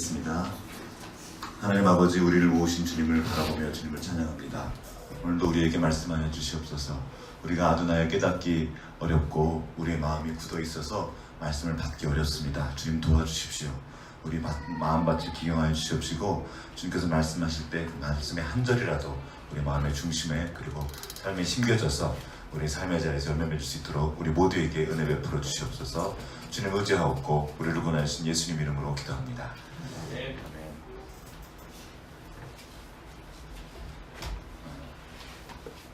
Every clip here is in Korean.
기도하겠습니다. 하나님 아버지, 우리를 모으신 주님을 바라보며 주님을 찬양합니다. 오늘도 우리에게 말씀하여 주시옵소서. 우리가 아두나야 깨닫기 어렵고 우리의 마음이 굳어 있어서 말씀을 받기 어렵습니다. 주님 도와주십시오. 우리 마음밭을 기경하여 주시옵시고, 주님께서 말씀하실 때 말씀의 한 절이라도 우리 마음의 중심에 그리고 삶에 심겨져서 우리 삶의 자리에서 열매 맺을 수 있도록 우리 모두에게 은혜 베풀어 주시옵소서. 주님 의지하옵고 우리를 구원하신 예수님 이름으로 기도합니다. 아멘.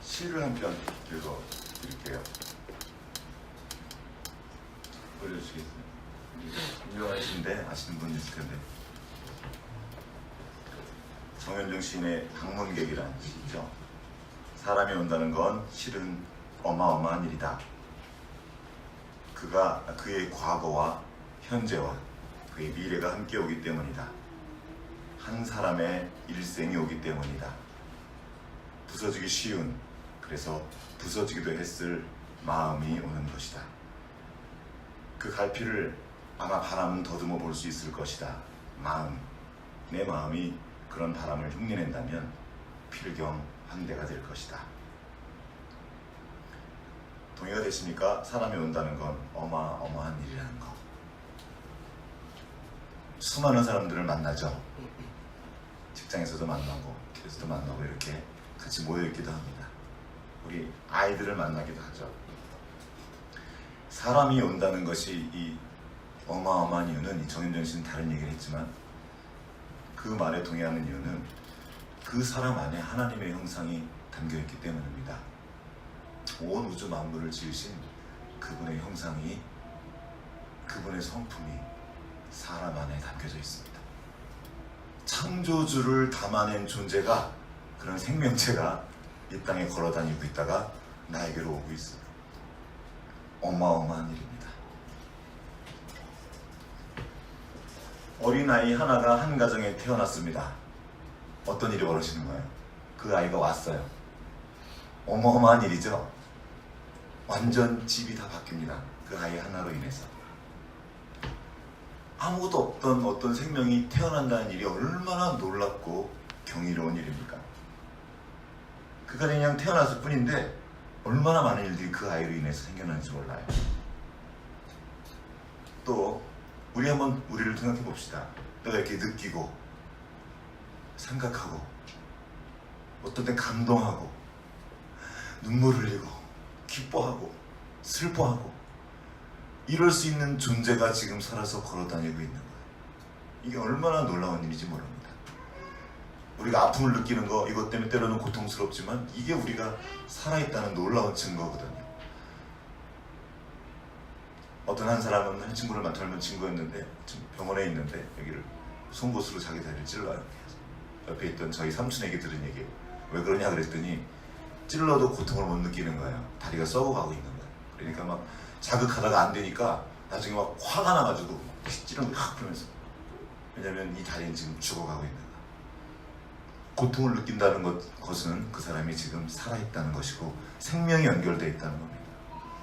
시를 한 편 읽어 드릴게요. 보여주시겠어요? 유명하신데 아시는 분 있을 텐데, 정현종 시인의 방문객이라는 시죠. 사람이 온다는 건 실은 어마어마한 일이다. 그의 과거와 현재와 그의 미래가 함께 오기 때문이다. 한 사람의 일생이 오기 때문이다. 부서지기 쉬운, 그래서 부서지기도 했을 마음이 오는 것이다. 그 갈피를 아마 바람은 더듬어 볼 수 있을 것이다. 내 마음이 그런 바람을 흉내낸다면 필경 환대가 될 것이다. 동의가 되십니까? 사람이 온다는 건 어마어마한 일이라는 거. 수많은 사람들을 만나죠. 직장에서도 만나고 길에서도 만나고 이렇게 같이 모여있기도 합니다. 우리 아이들을 만나기도 하죠. 사람이 온다는 것이 이 어마어마한 이유는, 이 정현정 씨는 다른 얘기를 했지만 그 말에 동의하는 이유는 그 사람 안에 하나님의 형상이 담겨있기 때문입니다. 온 우주 만물을 지으신 그분의 형상이, 그분의 성품이 사람 안에 담겨져 있습니다. 창조주를 담아낸 존재가, 그런 생명체가 이 땅에 걸어다니고 있다가 나에게로 오고 있어요. 어마어마한 일입니다. 어린아이 하나가 한 가정에 태어났습니다. 어떤 일이 벌어지는 거예요? 그 아이가 왔어요. 어마어마한 일이죠. 완전 집이 다 바뀝니다. 그 아이 하나로 인해서. 아무것도 없던 어떤 생명이 태어난다는 일이 얼마나 놀랍고 경이로운 일입니까? 그가 그냥 태어났을 뿐인데 얼마나 많은 일들이 그 아이로 인해서 생겨나는지 몰라요. 또 우리 한번 우리를 생각해 봅시다. 내가 이렇게 느끼고 생각하고 어떤 때 감동하고 눈물을 흘리고 기뻐하고 슬퍼하고 이럴 수 있는 존재가 지금 살아서 걸어다니고 있는 거예요. 이게 얼마나 놀라운 일인지 모릅니다. 우리가 아픔을 느끼는 거, 이것 때문에 때로는 고통스럽지만 이게 우리가 살아있다는 놀라운 증거거든요. 어떤 한 사람은 한 친구를 젊은 친구였는데 지금 병원에 있는데 여기를 송곳으로 자기 다리를 찔러요. 옆에 있던 저희 삼촌에게 들은 얘기예요. 왜 그러냐 그랬더니 찔러도 고통을 못 느끼는 거예요. 다리가 썩어가고 있는 거예요. 그러니까 막 자극하다가 안 되니까 나중에 막 화가 나가지고 찌르는 거 확 풀면서, 왜냐면 이 다리는 지금 죽어가고 있는 거예요. 고통을 느낀다는 것은 그 사람이 지금 살아있다는 것이고 생명이 연결되어 있다는 겁니다.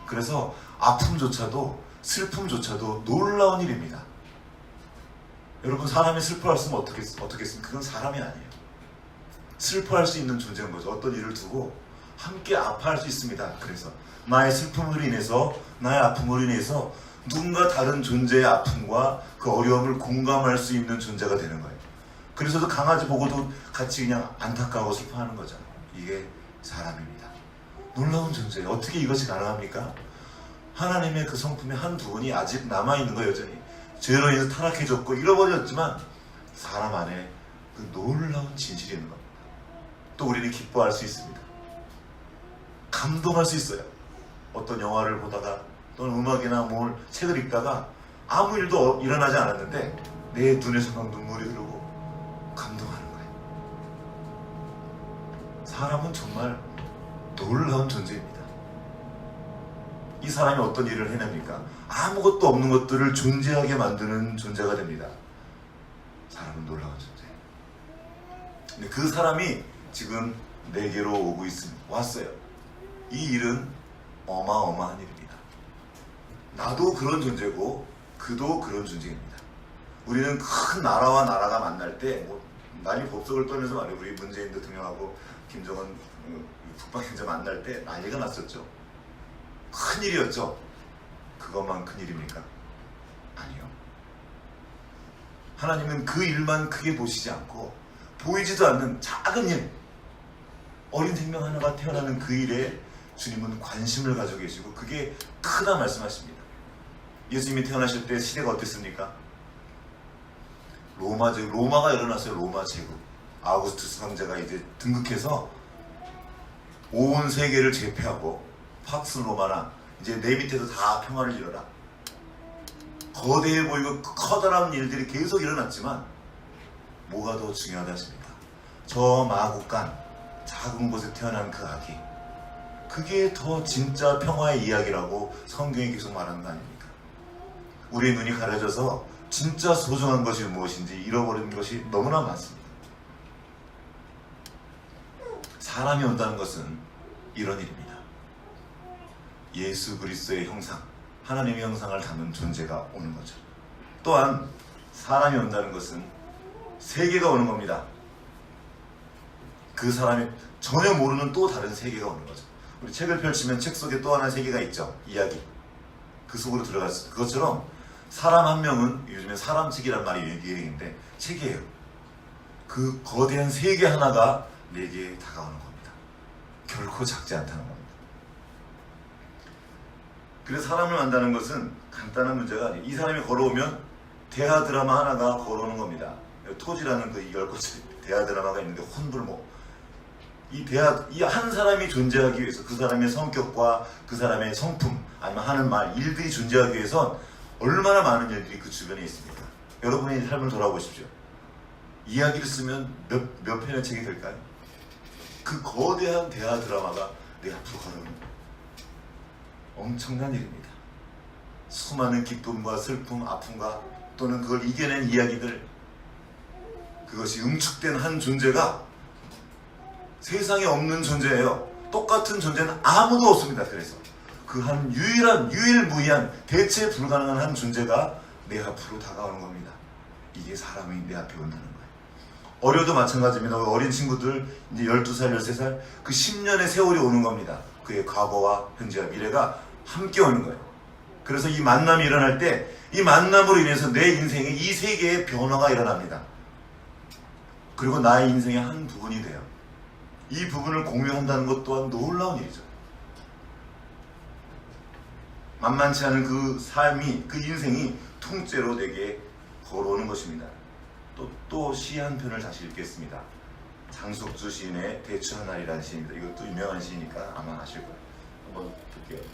그래서 아픔조차도 슬픔조차도 놀라운 일입니다. 여러분, 사람이 슬퍼했으면 어떻겠습니까? 그건 사람이 아니에요. 슬퍼할 수 있는 존재인 거죠. 어떤 일을 두고 함께 아파할 수 있습니다. 그래서 나의 슬픔으로 인해서, 나의 아픔으로 인해서 누군가 다른 존재의 아픔과 그 어려움을 공감할 수 있는 존재가 되는 거예요. 그래서도 강아지 보고도 같이 그냥 안타까워 슬퍼하는 거죠. 이게 사람입니다. 놀라운 존재예요. 어떻게 이것이 가능합니까? 하나님의 그 성품의 한 부분이 아직 남아있는 거예요. 여전히 죄로 인해서 타락해졌고 잃어버렸지만 사람 안에 그 놀라운 진실이 있는 겁니다. 또 우리는 기뻐할 수 있습니다. 감동할 수 있어요. 어떤 영화를 보다가 또는 음악이나 뭘 책을 읽다가 아무 일도 일어나지 않았는데 내 눈에서 막 눈물이 흐르고 감동하는 거예요. 사람은 정말 놀라운 존재입니다. 이 사람이 어떤 일을 해냅니까? 아무것도 없는 것들을 존재하게 만드는 존재가 됩니다. 사람은 놀라운 존재예요. 근데 그 사람이 지금 내게로 오고 있습니다. 왔어요. 이 일은 어마어마한 일입니다. 나도 그런 존재고 그도 그런 존재입니다. 우리는 큰 나라와 나라가 만날 때 뭐 난리 법석을 떨면서 말이에요. 우리 문재인 대통령하고 김정은 북방행자 만날 때 난리가 났었죠. 큰일이었죠. 그것만 큰일입니까? 아니요. 하나님은 그 일만 크게 보시지 않고 보이지도 않는 작은 일, 어린 생명 하나가 태어나는 그 일에 주님은 관심을 가지고 계시고 그게 크다 말씀하십니다. 예수님이 태어나실 때 시대가 어땠습니까? 로마가 일어났어요. 로마 제국. 아우구스투스 황제가 이제 등극해서 온 세계를 제패하고 팍스 로마나 이제 내 밑에서 다 평화를 이뤄라. 거대해 보이고 커다란 일들이 계속 일어났지만 뭐가 더 중요하다 하십니까? 저 마국간 작은 곳에 태어난 그 아기, 그게 더 진짜 평화의 이야기라고 성경이 계속 말하는 거 아닙니까? 우리의 눈이 가려져서 진짜 소중한 것이 무엇인지 잃어버리는 것이 너무나 많습니다. 사람이 온다는 것은 이런 일입니다. 예수 그리스도의 형상, 하나님의 형상을 담은 존재가 오는 거죠. 또한 사람이 온다는 것은 세계가 오는 겁니다. 그 사람이 전혀 모르는 또 다른 세계가 오는 거죠. 우리 책을 펼치면 책 속에 또 하나의 세계가 있죠. 이야기. 그 속으로 들어갔어요. 그것처럼 사람 한 명은 요즘에 사람책이란 말이 유행인데 책이에요. 그 거대한 세계 하나가 내게 다가오는 겁니다. 결코 작지 않다는 겁니다. 그래서 사람을 만나는 것은 간단한 문제가 아니에요. 이 사람이 걸어오면 대하 드라마 하나가 걸어오는 겁니다. 토지라는 그 10곳짜리 대하 드라마가 있는데 혼불모. 이 한 사람이 존재하기 위해서 그 사람의 성격과 그 사람의 성품 아니면 하는 말, 일들이 존재하기 위해선 얼마나 많은 일들이 그 주변에 있습니까? 여러분의 삶을 돌아보십시오. 이야기를 쓰면 몇 편의 책이 될까요? 그 거대한 대하 드라마가 내 앞으로 걸어오는 엄청난 일입니다. 수많은 기쁨과 슬픔, 아픔과 또는 그걸 이겨낸 이야기들, 그것이 응축된 한 존재가 세상에 없는 존재예요. 똑같은 존재는 아무도 없습니다. 그래서 그 한 유일무이한 대체 불가능한 한 존재가 내 앞으로 다가오는 겁니다. 이게 사람이 내 앞에 온다는 거예요. 어려도 마찬가지입니다. 어린 친구들 이제 12살, 13살 그 10년의 세월이 오는 겁니다. 그의 과거와 현재와 미래가 함께 오는 거예요. 그래서 이 만남이 일어날 때 이 만남으로 인해서 내 인생에 이 세계의 변화가 일어납니다. 그리고 나의 인생의 한 부분이 돼요. 이 부분을 공유한다는 것 또한 놀라운 일이죠. 만만치 않은 그 삶이, 그 인생이 통째로 내게 걸어오는 것입니다. 또 시 한 편을 다시 읽겠습니다. 장숙주 시인의 대추 하나리라는 시입니다. 이것도 유명한 시니까 아마 아실 거예요. 한번 볼게요.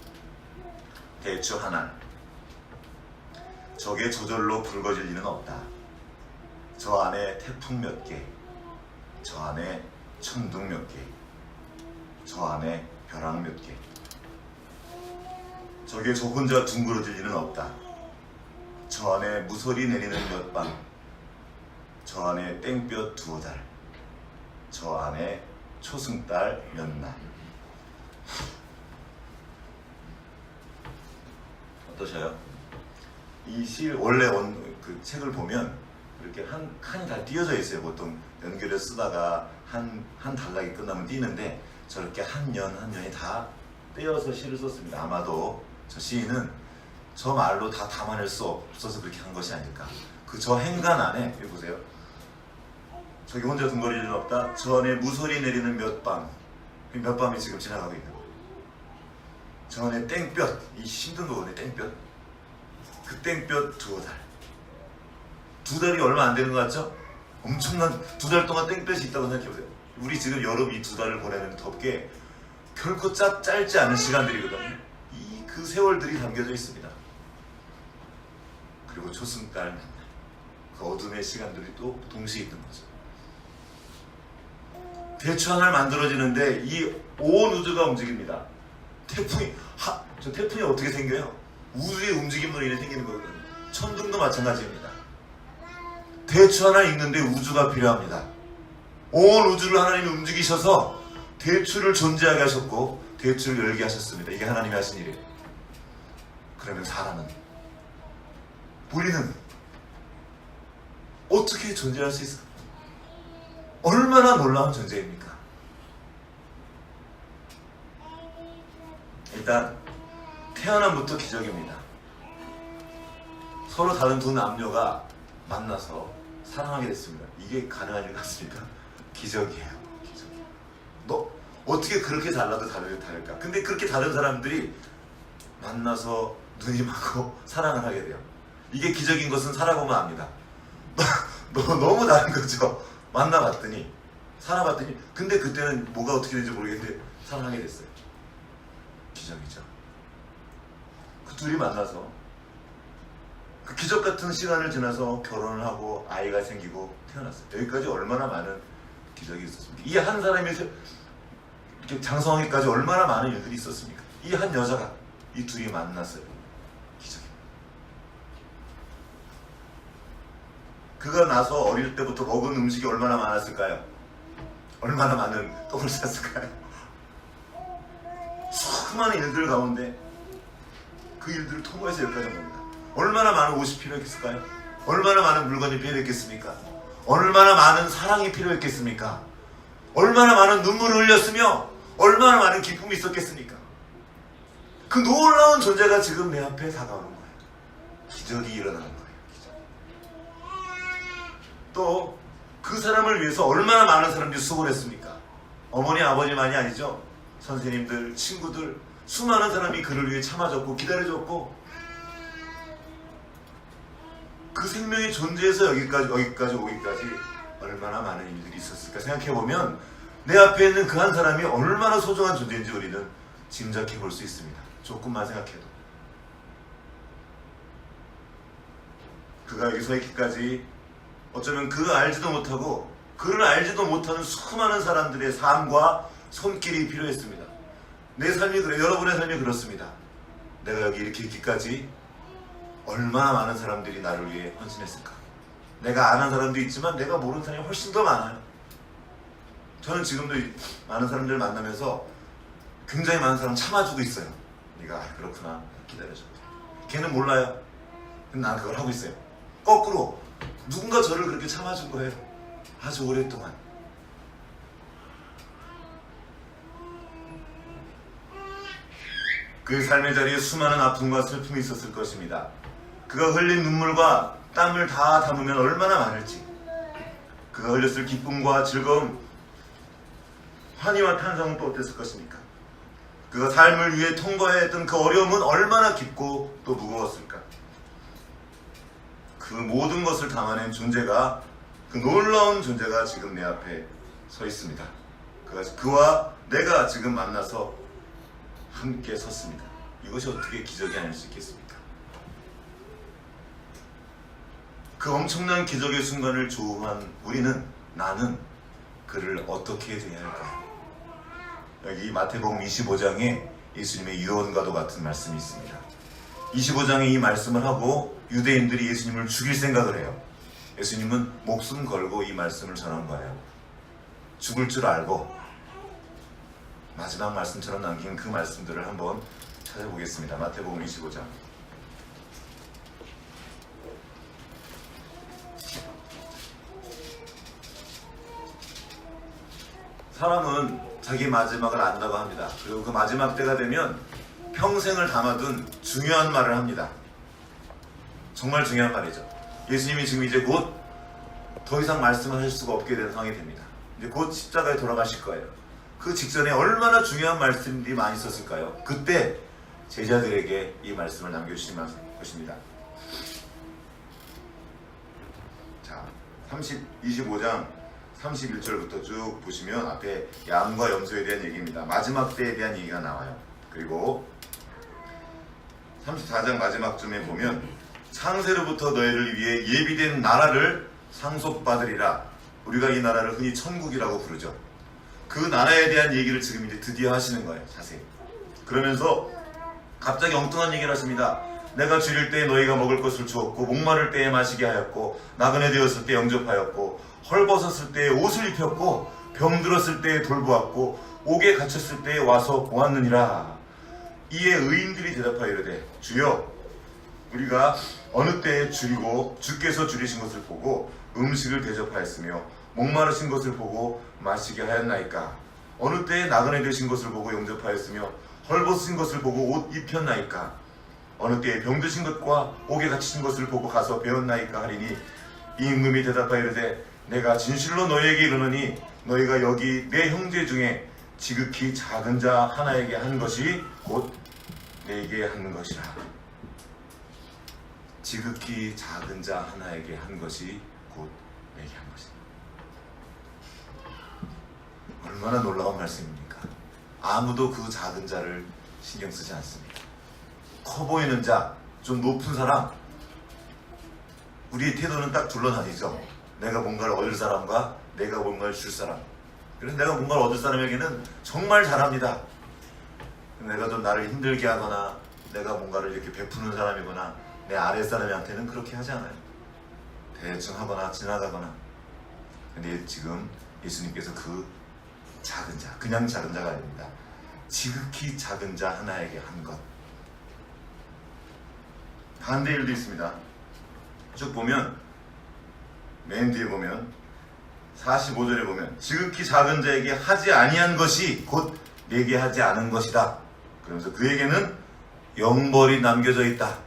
대추 하나. 적에 저절로 붉어질 일은 없다. 저 안에 태풍 몇 개, 저 안에 천둥 몇 개, 저 안에 벼락 몇 개. 저게 저 혼자 둥그러질 일은 없다. 저 안에 무소리 내리는 몇 밤, 저 안에 땡볕 두어 달, 저 안에 초승달 몇 날. 어떠셔요? 이 시 원래 그 책을 보면 이렇게 한 칸이 다 띄어져 있어요. 보통 연결해 쓰다가 한 단락이 끝나면 띄는데 저렇게 한 년이 다 떼어서 시를 썼습니다. 아마도 저 시인은 저 말로 다 담아낼 수 없어서 그렇게 한 것이 아닐까. 그 저 행간 안에 여기 보세요. 저기 혼자 둥거릴 일은 없다. 저 안에 무소리 내리는 몇 밤, 몇 밤이 지금 지나가고 있는 거예요. 저 안에 땡볕, 이 힘든 거거든요. 땡볕. 그 땡볕 두어 달. 두 달이 얼마 안 되는 것 같죠? 엄청난 두 달 동안 땡볕이 있다고 생각해보세요. 우리 지금 여름 이 두 달을 보내는 덥게 결코 짧지 않은 시간들이거든요. 그 세월들이 담겨져 있습니다. 그리고 초승달 그 어둠의 시간들이 또 동시에 있는 거죠. 대추 하나를 만들어지는데 이 온 우주가 움직입니다. 저 태풍이 어떻게 생겨요? 우주의 움직임으로 인해 생기는 거거든요. 천둥도 마찬가지입니다. 대추 하나 있는데 우주가 필요합니다. 온 우주를 하나님이 움직이셔서 대추를 존재하게 하셨고 대추를 열게 하셨습니다. 이게 하나님이 하신 일이에요. 그러면 사람은, 우리는 어떻게 존재할 수 있을까? 얼마나 놀라운 존재입니까? 일단 태어남부터 기적입니다. 서로 다른 두 남녀가 만나서 사랑하게 됐습니다. 이게 가능한 일 같습니까? 기적이에요. 기적. 너 어떻게 그렇게 달라도 다를까? 근데 그렇게 다른 사람들이 만나서 눈이 맞고 사랑을 하게 돼요. 이게 기적인 것은 살아보면 압니다. 너무 다른 거죠. 만나봤더니 살아봤더니 근데 그때는 뭐가 어떻게 되는지 모르겠는데 사랑하게 됐어요. 기적이죠. 그 둘이 만나서 그 기적 같은 시간을 지나서 결혼을 하고 아이가 생기고 태어났어요. 여기까지 얼마나 많은 기적이 있었습니까? 이 한 사람이 이렇게 장성하기까지 얼마나 많은 일들이 있었습니까? 이 한 여자가 이 둘이 만났어요. 기적입니다. 그가 나서 어릴 때부터 먹은 음식이 얼마나 많았을까요? 얼마나 많은 똥을 쌌을까요? 수많은 일들 가운데 그 일들을 통과해서 여기까지 온 겁니다. 얼마나 많은 옷이 필요했을까요? 얼마나 많은 물건이 필요했겠습니까? 얼마나 많은 사랑이 필요했겠습니까? 얼마나 많은 눈물을 흘렸으며 얼마나 많은 기쁨이 있었겠습니까? 그 놀라운 존재가 지금 내 앞에 다가오는 거예요. 기적이 일어나는 거예요. 또 그 사람을 위해서 얼마나 많은 사람들이 수고를 했습니까? 어머니 아버지만이 아니죠. 선생님들, 친구들, 수많은 사람이 그를 위해 참아줬고 기다려줬고 그 생명이 존재해서 여기까지 오기까지 얼마나 많은 일들이 있었을까 생각해보면 내 앞에 있는 그 한 사람이 얼마나 소중한 존재인지 우리는 짐작해 볼 수 있습니다. 조금만 생각해도. 그가 여기 서 있기까지 어쩌면 그가 알지도 못하고 그를 알지도 못하는 수많은 사람들의 삶과 손길이 필요했습니다. 내 삶이 그래, 여러분의 삶이 그렇습니다. 내가 여기 이렇게 있기까지 얼마나 많은 사람들이 나를 위해 헌신했을까. 내가 아는 사람도 있지만 내가 모르는 사람이 훨씬 더 많아요. 저는 지금도 많은 사람들을 만나면서 굉장히 많은 사람 참아주고 있어요. 네가 그렇구나 기다려줘. 걔는 몰라요. 근데 나는 그걸 하고 있어요. 거꾸로 누군가 저를 그렇게 참아준 거예요. 아주 오랫동안. 그의 삶의 자리에 수많은 아픔과 슬픔이 있었을 것입니다. 그가 흘린 눈물과 땀을 다 담으면 얼마나 많을지, 그가 흘렸을 기쁨과 즐거움, 환희와 탄성은 또 어땠을 것입니까? 그가 삶을 위해 통과해야 했던 그 어려움은 얼마나 깊고 또 무거웠을까? 그 모든 것을 담아낸 존재가, 그 놀라운 존재가 지금 내 앞에 서 있습니다. 그와 내가 지금 만나서 함께 섰습니다. 이것이 어떻게 기적이 아닐 수 있겠습니까? 그 엄청난 기적의 순간을 조우한 나는 그를 어떻게 대해야 할까요? 여기 마태복음 25장에 예수님의 유언과도 같은 말씀이 있습니다. 25장에 이 말씀을 하고 유대인들이 예수님을 죽일 생각을 해요. 예수님은 목숨 걸고 이 말씀을 전한 거예요. 죽을 줄 알고 마지막 말씀처럼 남긴 그 말씀들을 한번 찾아보겠습니다. 마태복음 25장. 사람은 자기 마지막을 안다고 합니다. 그리고 그 마지막 때가 되면 평생을 담아둔 중요한 말을 합니다. 정말 중요한 말이죠. 예수님이 지금 이제 곧 더 이상 말씀을 하실 수가 없게 되는 상황이 됩니다. 이제 곧 십자가에 돌아가실 거예요. 그 직전에 얼마나 중요한 말씀들이 많이 있었을까요? 그때 제자들에게 이 말씀을 남겨주신 것입니다. 자, 25장 31절부터 쭉 보시면 앞에 양과 염소에 대한 얘기입니다. 마지막 때에 대한 얘기가 나와요. 그리고 34장 마지막쯤에 보면 창세로부터 너희를 위해 예비된 나라를 상속받으리라. 우리가 이 나라를 흔히 천국이라고 부르죠. 그 나라에 대한 얘기를 지금 이제 드디어 하시는 거예요. 자세히. 그러면서 갑자기 엉뚱한 얘기를 하십니다. 내가 줄일 때에 너희가 먹을 것을 주었고, 목마를 때에 마시게 하였고, 나그네 되었을 때 영접하였고, 헐벗었을 때에 옷을 입혔고, 병들었을 때에 돌보았고, 옥에 갇혔을 때에 와서 보았느니라. 이에 의인들이 대답하여 이르되, 주여, 우리가 어느 때에 줄이고 주께서 줄이신 것을 보고 음식을 대접하였으며 목마르신 것을 보고 마시게 하였나이까? 어느 때에 나그네 되신 것을 보고 영접하였으며 헐벗으신 것을 보고 옷 입혔나이까? 어느 때에 병드신 것과 옥에 갇히신 것을 보고 가서 배웠나이까? 하리니 이 임금이 대답하여 이르되 내가 진실로 너희에게 이르노니 너희가 여기 내 형제 중에 지극히 작은 자 하나에게 한 것이 곧 내게 한 것이라. 지극히 작은 자 하나에게 한 것이 곧 내게 한 것이다. 얼마나 놀라운 말씀입니까? 아무도 그 작은 자를 신경 쓰지 않습니다. 커 보이는 자, 좀 높은 사람, 우리의 태도는 딱 둘러나뉘죠. 내가 뭔가를 얻을 사람과 내가 뭔가를 줄 사람. 그래서 내가 뭔가를 얻을 사람에게는 정말 잘합니다. 내가 좀 나를 힘들게 하거나 내가 뭔가를 이렇게 베푸는 사람이거나 내 아랫사람한테는 그렇게 하지 않아요. 대충 하거나 지나가거나. 근데 지금 예수님께서 그 작은 자, 그냥 작은 자가 아닙니다. 지극히 작은 자 하나에게 한 것. 반대 일도 있습니다. 쭉 보면 맨 뒤에 보면 45절에 보면 지극히 작은 자에게 하지 아니한 것이 곧 내게 하지 않은 것이다. 그러면서 그에게는 영벌이 남겨져 있다.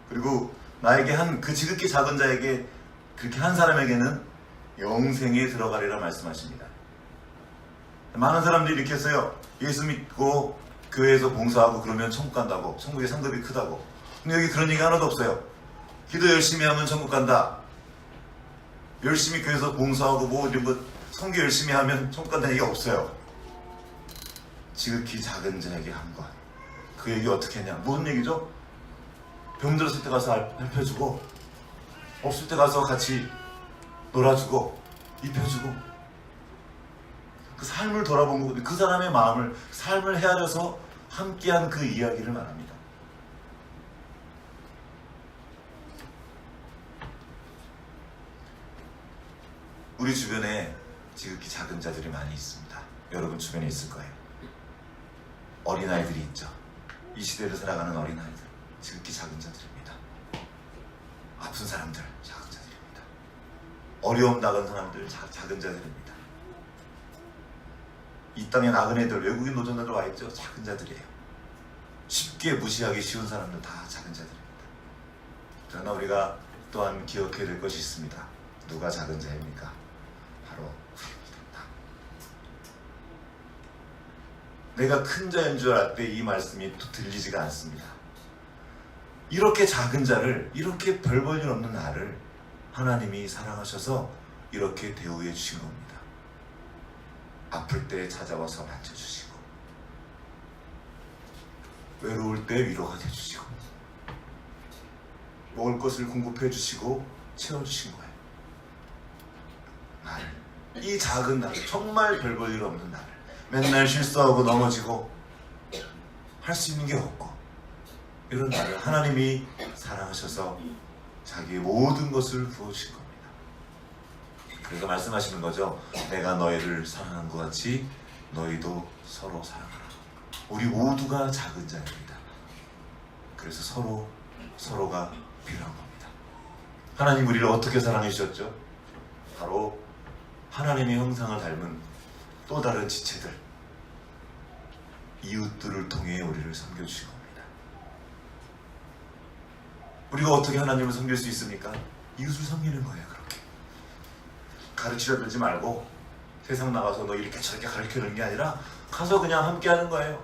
그리고 나에게 한 그 지극히 작은 자에게 그렇게 한 사람에게는 영생에 들어가리라 말씀하십니다. 많은 사람들이 이렇게 했어요. 예수 믿고 교회에서 봉사하고 그러면 천국 간다고, 천국의 상급이 크다고. 근데 여기 그런 얘기 하나도 없어요. 기도 열심히 하면 천국 간다. 열심히 교회에서 봉사하고 뭐 선교 열심히 하면 천국 간다는 얘기가 없어요. 지극히 작은 자에게 한 것. 그 얘기 어떻게 했냐? 무슨 얘기죠? 병들었을 때 가서 살펴주고 없을 때 가서 같이 놀아주고 입혀주고 그 삶을 돌아본 거거든요. 그 사람의 마음을, 삶을 헤아려서 함께한 그 이야기를 말합니다. 우리 주변에 지극히 작은 자들이 많이 있습니다. 여러분 주변에 있을 거예요. 어린아이들이 있죠. 이 시대를 살아가는 어린아이들, 지극히 작은 자들입니다. 아픈 사람들, 작은 자들입니다. 어려움 나간 사람들, 작은 자들입니다. 이 땅에 나그네들, 외국인 노동자들 와 있죠. 작은 자들이에요. 쉽게 무시하기 쉬운 사람들 다 작은 자들입니다. 그러나 우리가 또한 기억해야 될 것이 있습니다. 누가 작은 자입니까? 바로 우리입니다. 내가 큰 자인 줄 알 때 이 말씀이 또 들리지가 않습니다. 이렇게 작은 자를, 이렇게 별 볼 일 없는 나를 하나님이 사랑하셔서 이렇게 대우해 주신 겁니다. 아플 때 찾아와서 만져주시고, 외로울 때 위로가 돼주시고, 먹을 것을 공급해 주시고 채워주신 거예요. 나를, 이 작은 나를, 정말 별 볼 일 없는 나를, 맨날 실수하고 넘어지고 할 수 있는 게 없고 이런 나를 하나님이 사랑하셔서 자기의 모든 것을 부어주신 겁니다. 그래서 말씀하시는 거죠. 내가 너희를 사랑한 것 같이 너희도 서로 사랑하라. 우리 모두가 작은 자입니다. 그래서 서로가 필요한 겁니다. 하나님 우리를 어떻게 사랑해 주셨죠? 바로 하나님의 형상을 닮은 또 다른 지체들, 이웃들을 통해 우리를 섬겨주신 겁니다. 우리가 어떻게 하나님을 섬길 수 있습니까? 이웃을 섬기는 거예요. 그렇게 가르치려 들지 말고 세상 나가서 너 이렇게 저렇게 가르치는 게 아니라 가서 그냥 함께 하는 거예요.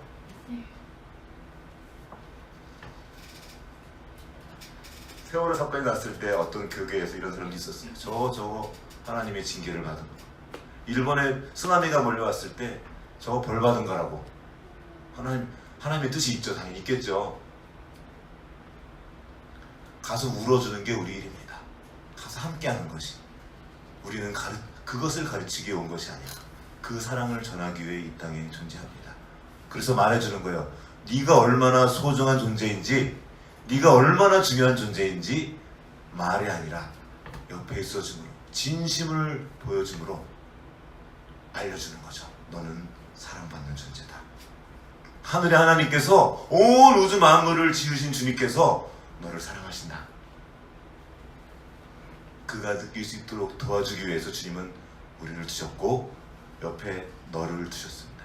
세월호 사건이 났을 때 어떤 교계에서 이런 사람도 있었어요. 저거 하나님의 징계를 받은 거. 일본에 쓰나미가 몰려왔을 때 저거 벌 받은 거라고. 하나님의 뜻이 있죠. 당연히 있겠죠. 가서 울어주는 게 우리 일입니다. 가서 함께하는 것이. 우리는 그것을 가르치기 위해 온 것이 아니라 그 사랑을 전하기 위해 이 땅에 존재합니다. 그래서 말해주는 거예요. 네가 얼마나 소중한 존재인지, 네가 얼마나 중요한 존재인지 말이 아니라 옆에 있어줌으로, 진심을 보여줌으로 알려주는 거죠. 너는 사랑받는 존재다. 하늘의 하나님께서 온 우주 만물을 지으신 주님께서 너를 사랑하신다. 그 그가 느낄 수 있도록 도와주기 위해서 주님은 우리를 두셨고 옆에 너를 두셨습니다.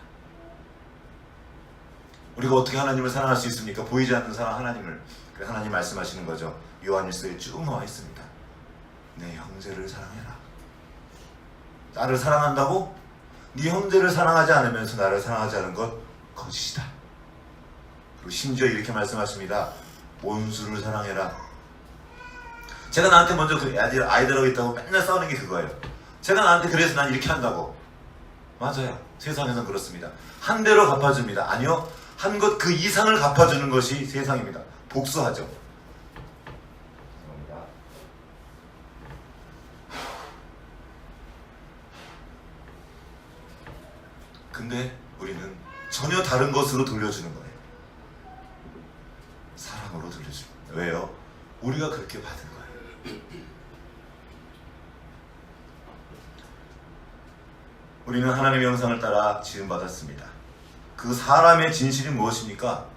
우리가 어떻게 하나님을 사랑할 수 있습니까? 보이지 않는 사랑 하나님을. 그래서 하나님 말씀하시는 거죠. 요한일서에 쭉 나와 있습니다. 내 형제를 사랑해라. 나를 사랑한다고? 네 형제를 사랑하지 않으면서 나를 사랑하지 않은 것 거짓이다. 그리고 심지어 이렇게 말씀하십니다. 원수를 사랑해라. 제가 나한테 먼저 아이들하고 있다고 맨날 싸우는 게 그거예요. 제가 나한테 그래서 난 이렇게 한다고. 맞아요. 세상에선 그렇습니다. 한 대로 갚아줍니다. 아니요. 한 것 그 이상을 갚아주는 것이 세상입니다. 복수하죠. 근데 우리는 전혀 다른 것으로 돌려주는 거예요. 사랑으로 돌려주는 거예요. 왜요? 우리가 그렇게 받은 거예요. 우리는 하나님의 형상을 따라 지음받았습니다. 그 사람의 진실이 무엇입니까?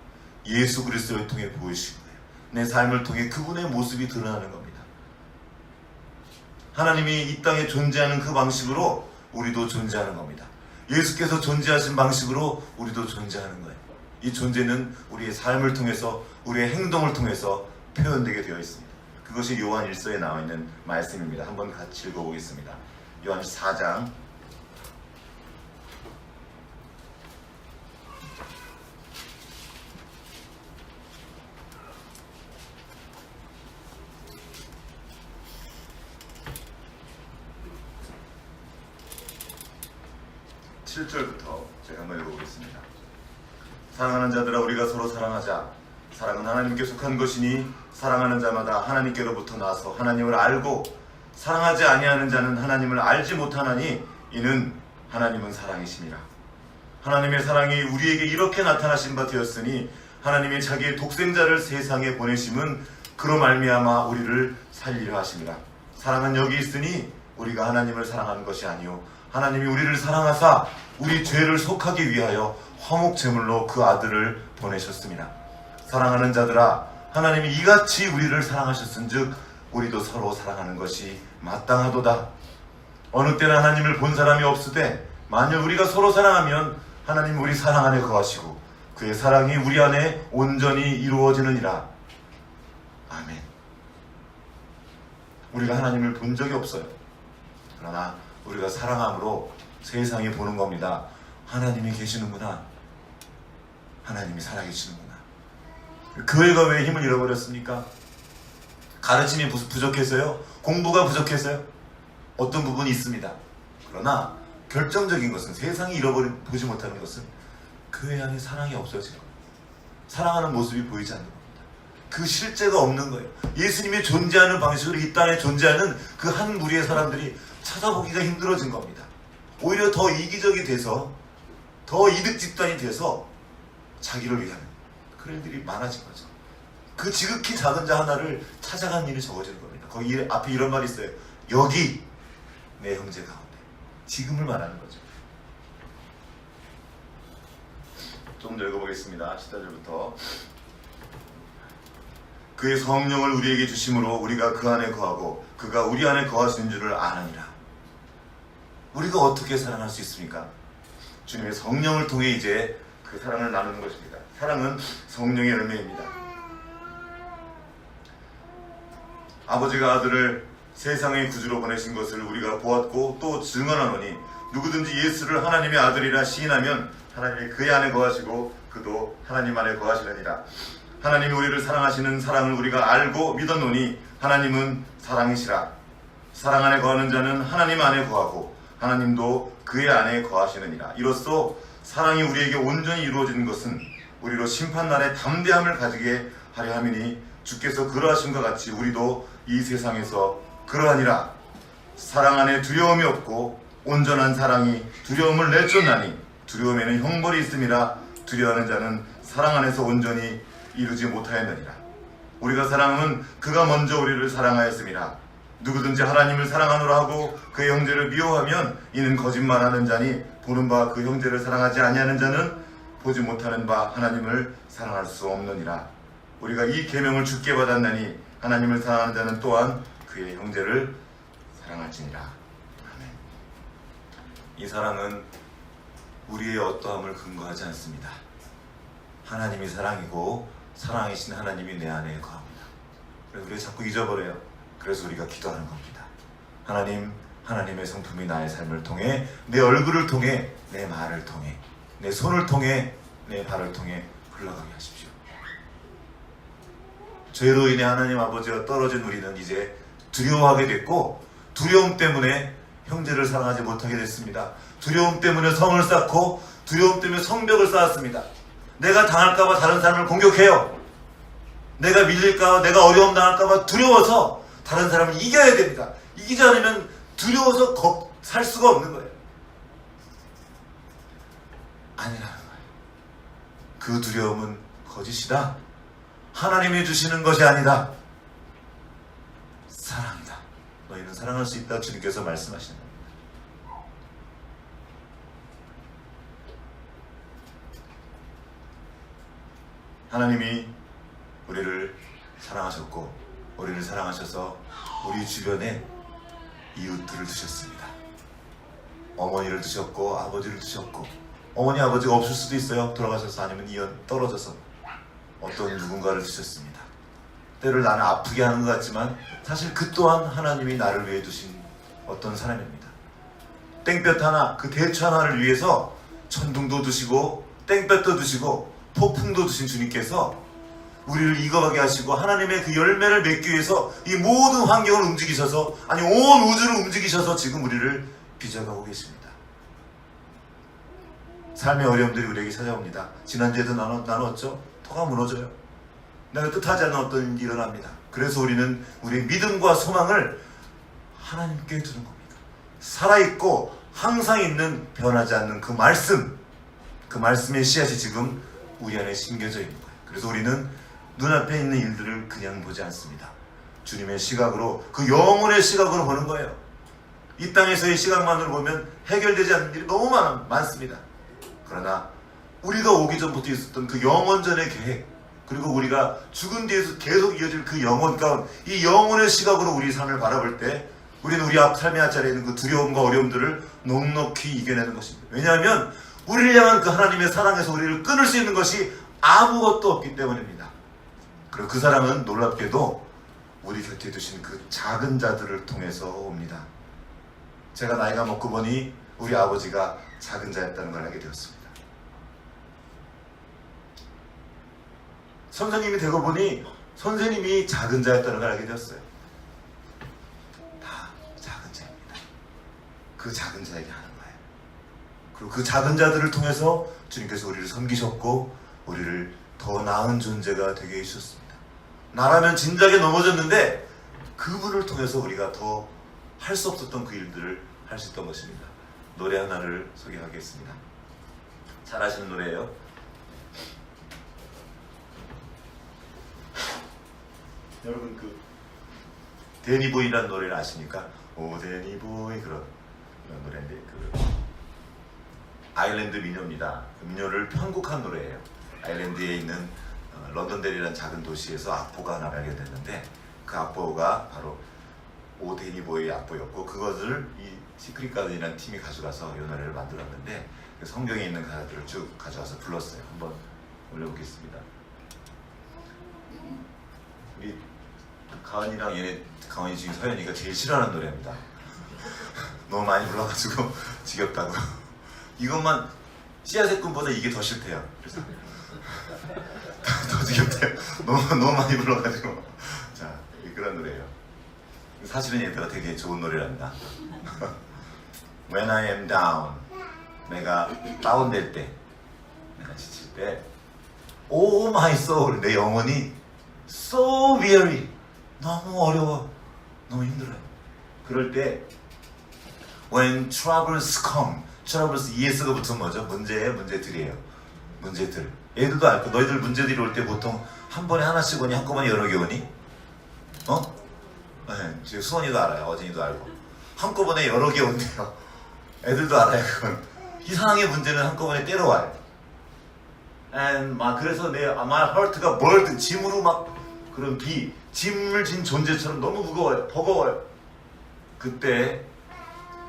예수 그리스도를 통해 보이신 거예요. 내 삶을 통해 그분의 모습이 드러나는 겁니다. 하나님이 이 땅에 존재하는 그 방식으로 우리도 존재하는 겁니다. 예수께서 존재하신 방식으로 우리도 존재하는 거예요. 이 존재는 우리의 삶을 통해서, 우리의 행동을 통해서 표현되게 되어 있습니다. 그것이 요한 1서에 나와 있는 말씀입니다. 한번 같이 읽어보겠습니다. 요한 4장 7절부터 제가 한번 읽어보겠습니다. 사랑하는 자들아, 우리가 서로 사랑하자. 사랑은 하나님께 속한 것이니 사랑하는 자마다 하나님께로부터 나서 하나님을 알고, 사랑하지 아니하는 자는 하나님을 알지 못하나니 이는 하나님은 사랑이심이라. 하나님의 사랑이 우리에게 이렇게 나타나신 바 되었으니 하나님이 자기의 독생자를 세상에 보내심은 그로 말미암아 우리를 살리려 하심이라. 사랑은 여기 있으니 우리가 하나님을 사랑하는 것이 아니요 하나님이 우리를 사랑하사 우리 죄를 속하기 위하여 화목제물로 그 아들을 보내셨습니다. 사랑하는 자들아, 하나님이 이같이 우리를 사랑하셨은즉 우리도 서로 사랑하는 것이 마땅하도다. 어느 때나 하나님을 본 사람이 없으되 만일 우리가 서로 사랑하면 하나님 우리 사랑 안에 거하시고 그의 사랑이 우리 안에 온전히 이루어지느니라. 아멘. 우리가 하나님을 본 적이 없어요. 그러나 우리가 사랑함으로 세상이 보는 겁니다. 하나님이 계시는구나. 하나님이 살아계시는구나. 교회가 왜 힘을 잃어버렸습니까? 가르침이 부족해서요? 공부가 부족해서요? 어떤 부분이 있습니다. 그러나 결정적인 것은, 세상이 보지 못하는 것은 교회 안에 사랑이 없어진 겁니다. 사랑하는 모습이 보이지 않는 겁니다. 그 실제가 없는 거예요. 예수님이 존재하는 방식으로 이 땅에 존재하는 그 한 무리의 사람들이 찾아보기가 힘들어진 겁니다. 오히려 더 이기적이 돼서, 더 이득 집단이 돼서 자기를 위하는 그런 일들이 많아진 거죠. 그 지극히 작은 자 하나를 찾아가는 일이 적어지는 겁니다. 거기 앞에 이런 말이 있어요. 여기 내 형제 가운데. 지금을 말하는 거죠. 좀 더 읽어보겠습니다. 14절부터. 그의 성령을 우리에게 주심으로 우리가 그 안에 거하고 그가 우리 안에 거하시는 줄을 아느니라. 우리가 어떻게 사랑할 수 있습니까? 주님의 성령을 통해 이제 그 사랑을 나누는 것입니다. 사랑은 성령의 열매입니다. 아버지가 아들을 세상의 구주로 보내신 것을 우리가 보았고 또 증언하노니 누구든지 예수를 하나님의 아들이라 시인하면 하나님이 그의 안에 거하시고 그도 하나님 안에 거하시느니라. 하나님이 우리를 사랑하시는 사랑을 우리가 알고 믿었노니 하나님은 사랑이시라. 사랑 안에 거하는 자는 하나님 안에 거하고 하나님도 그의 안에 거하시느니라. 이로써 사랑이 우리에게 온전히 이루어진 것은 우리로 심판날에 담대함을 가지게 하려 함이니 주께서 그러하심과 같이 우리도 이 세상에서 그러하니라. 사랑 안에 두려움이 없고 온전한 사랑이 두려움을 내쫓나니 두려움에는 형벌이 있음이라. 두려워하는 자는 사랑 안에서 온전히 이루지 못하였느니라. 우리가 사랑은 그가 먼저 우리를 사랑하였음이라. 누구든지 하나님을 사랑하노라 하고 그의 형제를 미워하면 이는 거짓말하는 자니 보는 바 그 형제를 사랑하지 아니하는 자는 보지 못하는 바 하나님을 사랑할 수 없느니라. 우리가 이 계명을 주께 받았나니 하나님을 사랑하는 자는 또한 그의 형제를 사랑할지니라. 아멘. 이 사랑은 우리의 어떠함을 근거하지 않습니다. 하나님이 사랑이고 사랑이신 하나님이 내 안에 거합니다. 그래서 우리가 자꾸 잊어버려요. 그래서 우리가 기도하는 겁니다. 하나님, 하나님의 성품이 나의 삶을 통해, 내 얼굴을 통해, 내 말을 통해, 내 손을 통해, 내 발을 통해 흘러가게 하십시오. 죄로 인해 하나님 아버지와 떨어진 우리는 이제 두려워하게 됐고, 두려움 때문에 형제를 사랑하지 못하게 됐습니다. 두려움 때문에 성을 쌓고, 두려움 때문에 성벽을 쌓았습니다. 내가 당할까봐 다른 사람을 공격해요. 내가 밀릴까봐, 내가 어려움 당할까봐 두려워서 다른 사람을 이겨야 됩니다. 이기지 않으면 두려워서 살 수가 없는 거예요. 아니라는 거예요. 그 두려움은 거짓이다. 하나님이 주시는 것이 아니다. 사랑이다. 너희는 사랑할 수 있다. 주님께서 말씀하시는 겁니다. 하나님이 우리를 사랑하셨고, 우리를 사랑하셔서 우리 주변에 이웃들을 두셨습니다. 어머니를 두셨고, 아버지를 두셨고, 어머니 아버지가 없을 수도 있어요. 돌아가셔서, 아니면 떨어져서 어떤 누군가를 두셨습니다. 때를 나는 아프게 하는 것 같지만 사실 그 또한 하나님이 나를 위해 두신 어떤 사람입니다. 땡볕 하나, 그 대추 하나를 위해서 천둥도 두시고 땡볕도 두시고 폭풍도 두신 주님께서 우리를 익어가게 하시고 하나님의 그 열매를 맺기 위해서 이 모든 환경을 움직이셔서, 아니 온 우주를 움직이셔서 지금 우리를 빚어가고 계십니다. 삶의 어려움들이 우리에게 찾아옵니다. 지난주에도 나눴죠? 터가 무너져요. 내가 뜻하지 않는 어떤 일이 일어납니다. 그래서 우리는 우리의 믿음과 소망을 하나님께 두는 겁니다. 살아있고 항상 있는, 변하지 않는 그 말씀, 그 말씀의 씨앗이 지금 우리 안에 심겨져 있는 거예요. 그래서 우리는 눈앞에 있는 일들을 그냥 보지 않습니다. 주님의 시각으로, 그 영혼의 시각으로 보는 거예요. 이 땅에서의 시각만으로 보면 해결되지 않는 일이 너무 많습니다. 그러나 우리가 오기 전부터 있었던 그 영원전의 계획, 그리고 우리가 죽은 뒤에서 계속 이어질 그 영원 가운, 이 영혼의 시각으로 우리 삶을 바라볼 때 우리는 우리 삶의 앞자리에 있는 그 두려움과 어려움들을 넉넉히 이겨내는 것입니다. 왜냐하면 우리를 향한 그 하나님의 사랑에서 우리를 끊을 수 있는 것이 아무것도 없기 때문입니다. 그리고 그 사랑은 놀랍게도 우리 곁에 두신 그 작은 자들을 통해서 옵니다. 제가 나이가 먹고 보니 우리 아버지가 작은 자였다는 걸 알게 되었습니다. 선생님이 되고 보니 선생님이 작은 자였다는 걸 알게 되었어요. 다 작은 자입니다. 그 작은 자에게 하는 거예요. 그리고 그 작은 자들을 통해서 주님께서 우리를 섬기셨고 우리를 더 나은 존재가 되게 해주셨습니다. 나라면 진작에 넘어졌는데 그분을 통해서 우리가 더 할 수 없었던 그 일들을 할 수 있던 것입니다. 노래 하나를 소개하겠습니다. 잘 아시는 노래예요. 여러분 그 데니보이라는 노래를 아십니까? 오 데니보이, 그런 노래인데 그 아일랜드 민요입니다. 그 민요를 편곡한 노래예요. 아일랜드에 있는 런던델이라는 작은 도시에서 악보가 하나 발견됐는데 그 악보가 바로 오 데니보이의 악보였고, 그것을 이 시크릿 가든이라는 팀이 가져가서 이 노래를 만들었는데 그 성경에 있는 가사들을 쭉 가져와서 불렀어요. 한번 올려보겠습니다. 우리 가은이랑 가은이 지금 서연이가 제일 싫어하는 노래입니다. 너무 많이 불러가지고 지겹다고. 이것만 씨앗의 꿈보다 이게 더 싫대요. 그래서 더 지겹대요. 너무 많이 불러가지고. 자, 그런 노래예요. 사실은 얘들아 되게 좋은 노래랍니다. When I am down, 내가 다운될 때, 내가 지칠 때, Oh my soul, 내 영혼이 so weary, 너무 어려워, 너무 힘들어요. 그럴 때 When troubles come, troubles ES가 붙으면 뭐죠? 문제예요, 문제들이에요. 문제들. 얘들도 알고, 너희들 문제들이 올 때 보통 한 번에 하나씩 오니 한꺼번에 여러 개 오니? 네, 지금 수원이도 알아요. 어진이도 알고. 한꺼번에 여러 개 온대요. 애들도 알아요. 그건 이상하게 문제는 한꺼번에 때려와요. 그래서 my heart가 burden, 짐으로 막 그런 짐을 진 존재처럼 너무 무거워요. 버거워요. 그때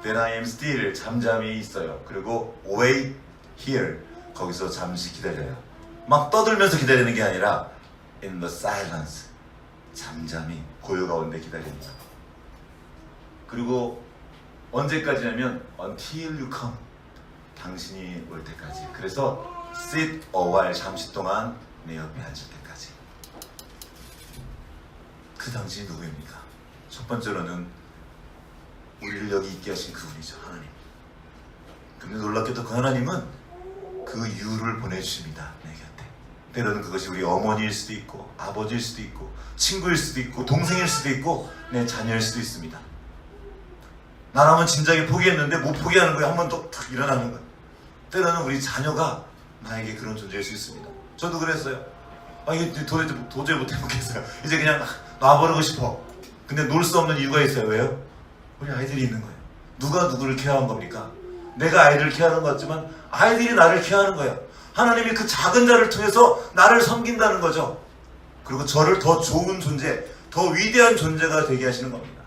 Then I am still 잠잠히 있어요. 그리고 wait here 거기서 잠시 기다려요. 막 떠들면서 기다리는 게 아니라 in the silence 잠잠히 고요 가운데 기다립니다. 그리고 언제까지냐면 until you come 당신이 올 때까지. 그래서 sit a while 잠시 동안 내 옆에 앉을 때까지. 그 당신이 누구입니까? 첫 번째로는 우리를 여기 있게 하신 그분이죠. 하나님. 근데 놀랍게도 그 하나님은 그 유를 보내주십니다. 내 곁에. 때로는 그것이 우리 어머니일 수도 있고 아버지일 수도 있고 친구일 수도 있고 동생일 수도 있고 내 자녀일 수도 있습니다. 나라면 진작에 포기했는데 못 포기하는 거예요. 한 번 또 탁 일어나는 거예요. 때로는 우리 자녀가 나에게 그런 존재일 수 있습니다. 저도 그랬어요. 이게 도저히 못 해보겠어요. 이제 그냥 놔버리고 싶어. 근데 놀 수 없는 이유가 있어요. 왜요? 우리 아이들이 있는 거예요. 누가 누구를 케어한 겁니까? 내가 아이들을 케어하는 것 같지만 아이들이 나를 케어하는 거예요. 하나님이 그 작은 자를 통해서 나를 섬긴다는 거죠. 그리고 저를 더 좋은 존재, 더 위대한 존재가 되게 하시는 겁니다.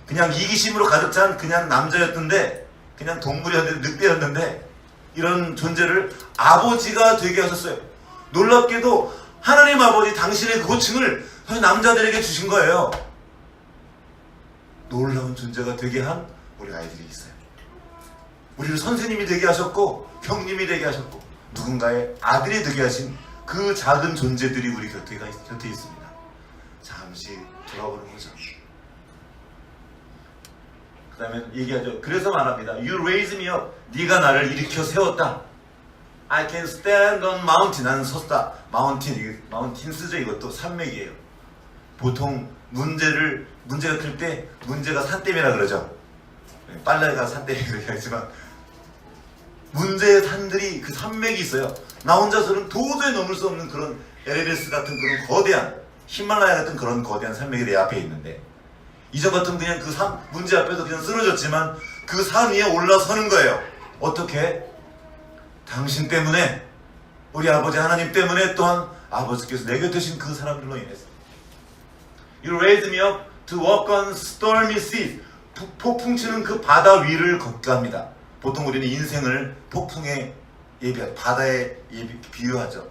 그냥 이기심으로 가득 찬 그냥 남자였는데, 그냥 동물이었는데, 늑대였는데 이런 존재를 아버지가 되게 하셨어요. 놀랍게도 하나님 아버지 당신의 그 호칭을 남자들에게 주신 거예요. 놀라운 존재가 되게 한 우리 아이들이 있어요. 우리를 선생님이 되게 하셨고 형님이 되게 하셨고 누군가의 아들이 되게 하신 그 작은 존재들이 우리 곁에 있습니다. 잠시 돌아보는 거죠. 그 다음에 얘기하죠. 그래서 말합니다. You raise me up. 네가 나를 일으켜 세웠다. I can stand on mountain. 나는 섰다. 마운틴 쓰죠. 이것도 산맥이에요. 보통 문제가 클 때 문제가 산댐이라 그러죠. 빨래가 산댐이라고 얘기하지만 문제의 산들이 그 산맥이 있어요. 나 혼자서는 도저히 넘을 수 없는 그런 에베레스트 같은 그런 거대한 히말라야 같은 그런 거대한 산맥이 내 앞에 있는데 이전 같은 그냥 그 산 문제 앞에서 그냥 쓰러졌지만 그 산 위에 올라서는 거예요. 어떻게? 당신 때문에 우리 아버지 하나님 때문에 또한 아버지께서 내 곁에 계신 그 사람들로 인해서 You raised me up to walk on stormy seas. 폭풍 치는 그 바다 위를 걷갑니다. 보통 우리는 인생을 폭풍에 바다에 비유하죠.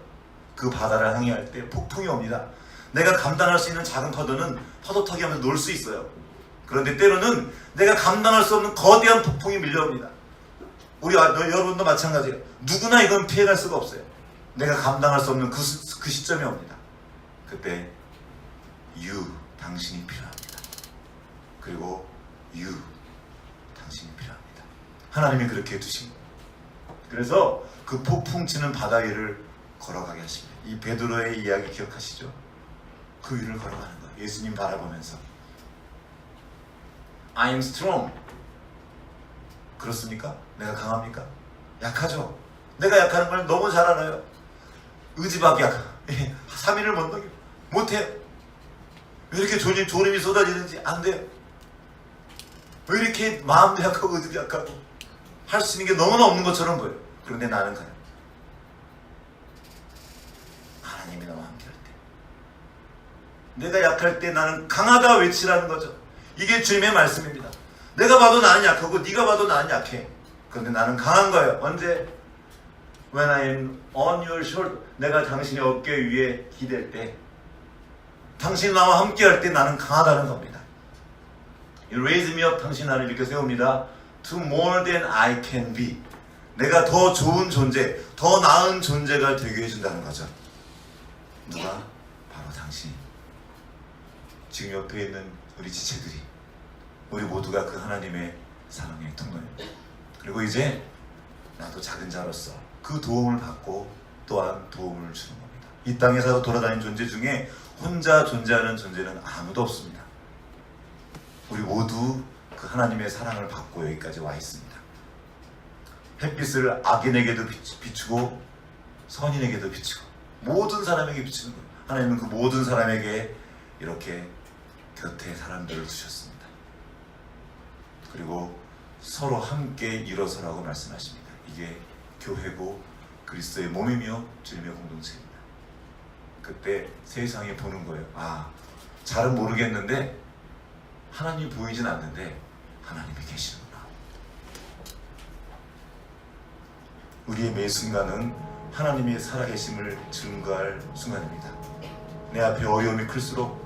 그 바다를 항해할 때 폭풍이 옵니다. 내가 감당할 수 있는 작은 파도는 파도 타기 하면서 놀 수 있어요. 그런데 때로는 내가 감당할 수 없는 거대한 폭풍이 밀려옵니다. 우리 여러분도 마찬가지예요. 누구나 이건 피해갈 수가 없어요. 내가 감당할 수 없는 그 시점이 옵니다. 그때 당신이 필요합니다. 그리고 당신이 필요합니다. 하나님이 그렇게 해두신 거예요. 그래서 그 폭풍 치는 바다 위를 걸어가게 하십니다. 이 베드로의 이야기 기억하시죠? 그 위를 걸어가는 거예요. 예수님 바라보면서 I am strong. 그렇습니까? 내가 강합니까? 약하죠? 내가 약한 걸 너무 잘 알아요. 의지밖에 약하. 3일을 못 넘겨. 못해요. 왜 이렇게 졸음이 쏟아지는지 안 돼요. 왜 이렇게 마음도 약하고 의지도 약하고 할 수 있는 게 너무나 없는 것처럼 보여요. 그런데 나는 가요. 하나님이 나와 함께 할 때, 내가 약할 때 나는 강하다 외치라는 거죠. 이게 주님의 말씀입니다. 내가 봐도 나는 약하고 네가 봐도 나는 약해. 그런데 나는 강한 거예요. 언제? When I am on your shoulder. 내가 당신의 어깨 위에 기댈 때, 당신 나와 함께 할 때 나는 강하다는 겁니다. You raise me up. 당신 나를 일으켜 세웁니다. To more than I can be. 내가 더 좋은 존재, 더 나은 존재가 되게 해준다는 거죠. 누가? 바로 당신. 지금 옆에 있는 우리 지체들이, 우리 모두가 그 하나님의 사랑의 통로입니다. 그리고 이제 나도 작은 자로서 그 도움을 받고 또한 도움을 주는 겁니다. 이 땅에서 돌아다니는 존재 중에 혼자 존재하는 존재는 아무도 없습니다. 우리 모두 그 하나님의 사랑을 받고 여기까지 와 있습니다. 햇빛을 악인에게도 비추고 선인에게도 비추고 모든 사람에게 비추는 거예요. 하나님은 그 모든 사람에게 이렇게 곁에 사람들을 두셨습니다. 그리고 서로 함께 일어서라고 말씀하십니다. 이게 교회고 그리스도의 몸이며 주님의 공동체입니다. 그때 세상이 보는 거예요. 잘은 모르겠는데 하나님이 보이진 않는데 하나님이 계시는구나. 우리의 매 순간은 하나님의 살아계심을 증거할 순간입니다. 내 앞에 어려움이 클수록,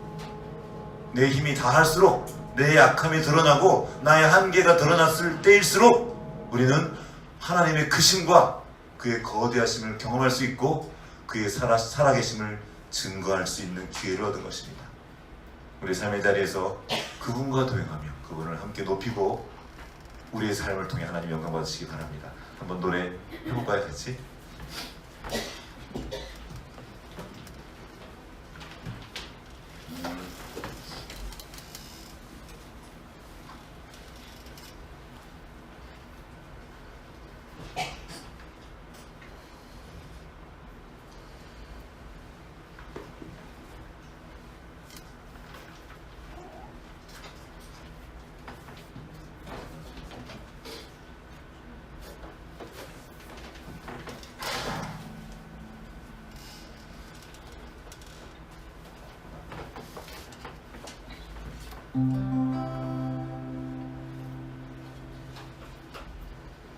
내 힘이 다할수록, 내 약함이 드러나고 나의 한계가 드러났을 때일수록 우리는 하나님의 크심과 그의 거대하심을 경험할 수 있고 그의 살아계심을 증거할 수 있는 기회를 얻은 것입니다. 우리 삶의 자리에서 그분과 동행하며 그분을 함께 높이고 우리의 삶을 통해 하나님 영광 받으시기 바랍니다. 한번 노래 해볼까요, 같이?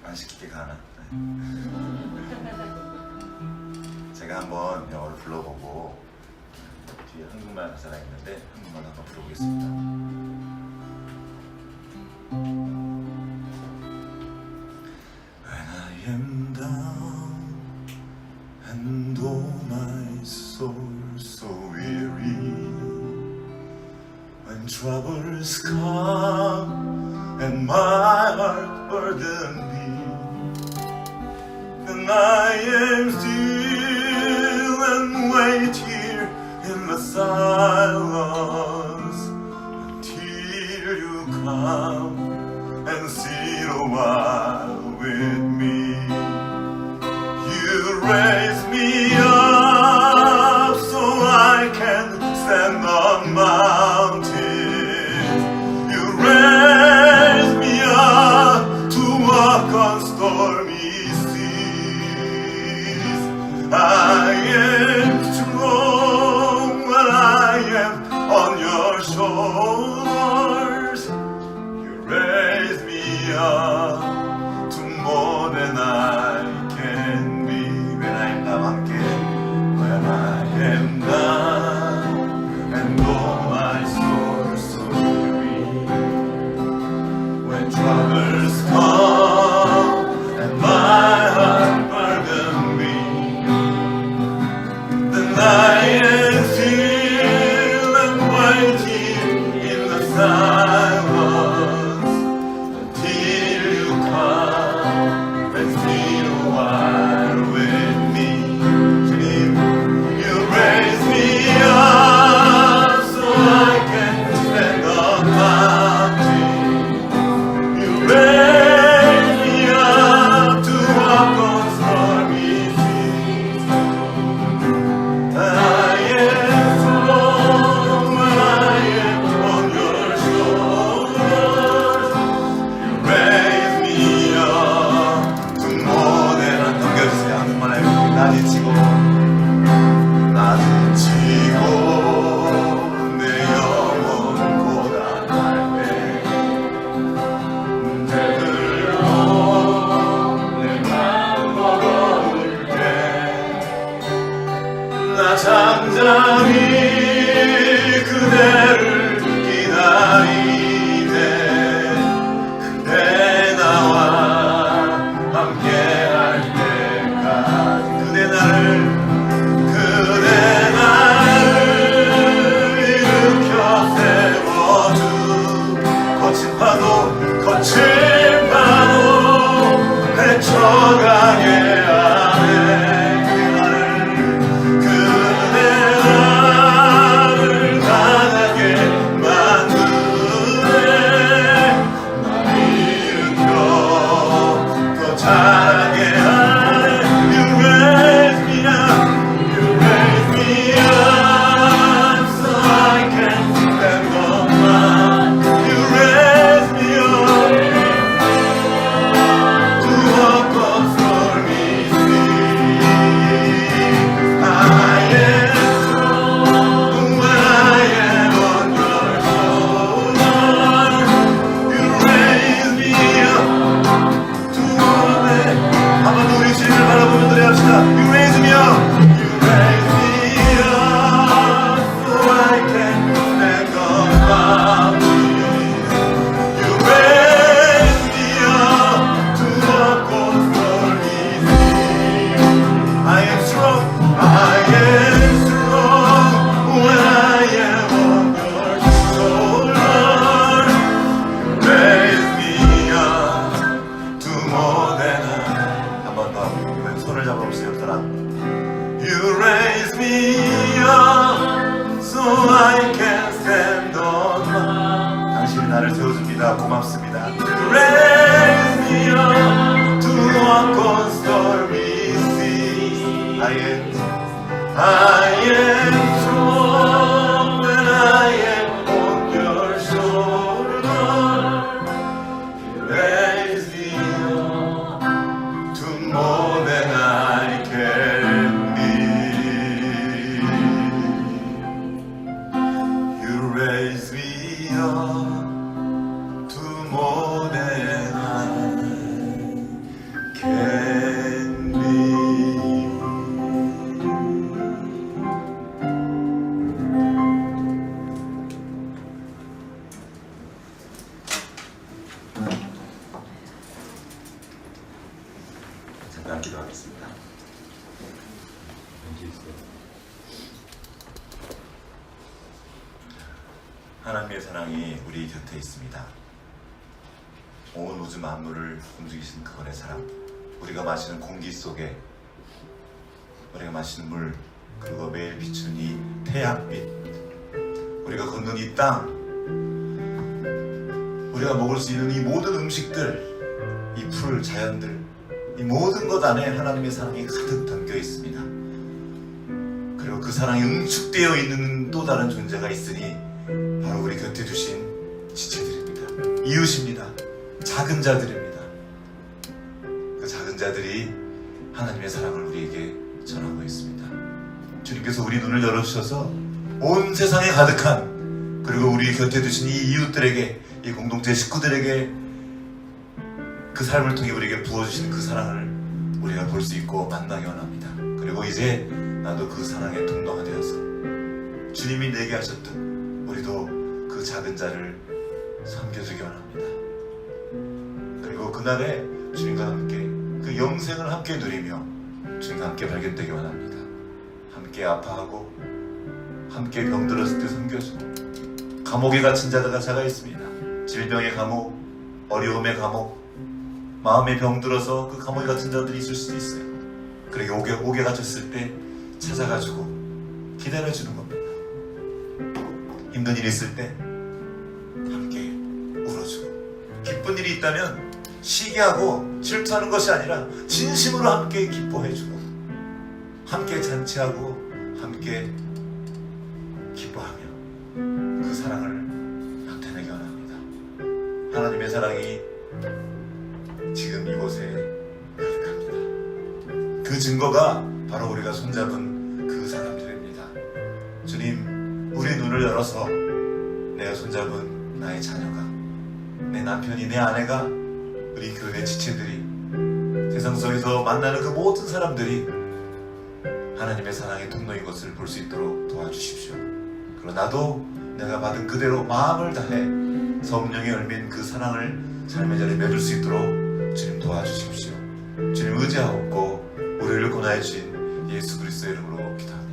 안 시키게 가나? 제가 한번 영어를 불러보고 뒤에 한국말 가사가 있는데 한국말 한번 불러보겠습니다. When I am down and oh my soul so weary, when troubles come and my heart burden me, and I am still and wait here in the silence until you come and sit a while with me. You raise me up so I can stand on mountains. You raise me up to walk on stormy seas. I am strong when I am on your shoulders. You raise me up to more than I can be. When I am down, 함께. When I am down and oh my soul so weary, when troubles come and my heart burden me, then I am still and waiting in the silence until you come and stay a while with me. You raise me up so I can stand on mountains. You raise me up to walk on stormy seas. I am strong when I am on your shoulders. You raise me up to more than I 넘겨주세요. 한국말 해볼게요. 나지치고 내 영혼 고단할 때 문제들로 내 맘 버거울 때 나 잠잠히 그대를 기다리네. 그대 나와 함께할 때까지 그대 나를 일으켜 세워주. 거친 파도 헤쳐가게 하네. 그대 나를 강하게 고맙습니다. Raise me up to walk on stormy seas. I am strong when I am on your shoulder. Raise me up to more than I can be. You raise me up to more than I can be. 잠깐 기도하겠습니다. 하나님의 사랑이 우리 곁에 있습니다. 온 우주 만물을 움직이신 그분의 사랑, 우리가 마시는 공기 속에, 우리가 마시는 물, 그리고 매일 비추는 이 태양빛, 우리가 걷는 이 땅, 우리가 먹을 수 있는 이 모든 음식들, 이 풀, 자연들, 이 모든 것 안에 하나님의 사랑이 가득 담겨 있습니다. 그리고 그 사랑이 응축되어 있는 또 다른 존재가 있으니 바로 우리 곁에 두신 지체들입니다. 이웃입니다. 작은 자들입니다. 그 작은 자들이 하나님의 사랑을 우리에게 전하고 있습니다. 주님께서 우리 눈을 열어주셔서 온 세상에 가득한, 그리고 우리 곁에 두신 이 이웃들에게, 이 공동체 식구들에게 그 삶을 통해 우리에게 부어주시는 그 사랑을 우리가 볼 수 있고 만나기 원합니다. 그리고 이제 나도 그 사랑의 통로가 되어서 주님이 내게 하셨듯 우리도 그 작은 자를 섬겨주기 원합니다. 그리고 그날에 주님과 함께 그 영생을 함께 누리며 주님과 함께 발견되기 원합니다. 함께 아파하고 함께 병들었을 때 섬겨주고, 감옥에 갇힌 자가 자가 있습니다. 질병의 감옥, 어려움의 감옥, 마음에 병들어서 그 감옥에 갇힌 자들이 있을 수도 있어요. 그러게 옥에 갇혔을 때 찾아가지고 기다려주는 겁니다. 힘든 일이 있을 때 함께 울어주고, 기쁜 일이 있다면 시기 하고 질투하는 것이 아니라 진심으로 함께 기뻐해주고, 함께 잔치하고 함께 기뻐하며 그 사랑을 나타내기 원합니다. 하나님의 사랑이 지금 이곳에 가득합니다. 그 증거가 바로 우리가 손잡은 그 사람들입니다. 주님, 우리의 눈을 열어서 내가 손잡은 나의 자녀가, 내 남편이, 내 아내가, 우리 교회 지체들이, 세상 속에서 만나는 그 모든 사람들이 하나님의 사랑의 통로인 것을 볼 수 있도록 도와주십시오. 그리고 나도 내가 받은 그대로 마음을 다해 성령의 열매인 그 사랑을 삶의 자리에 맺을 수 있도록 주님 도와주십시오. 주님 의지하옵고 우리를 권하여 주신 예수 그리스도의 이름으로 기도합니다.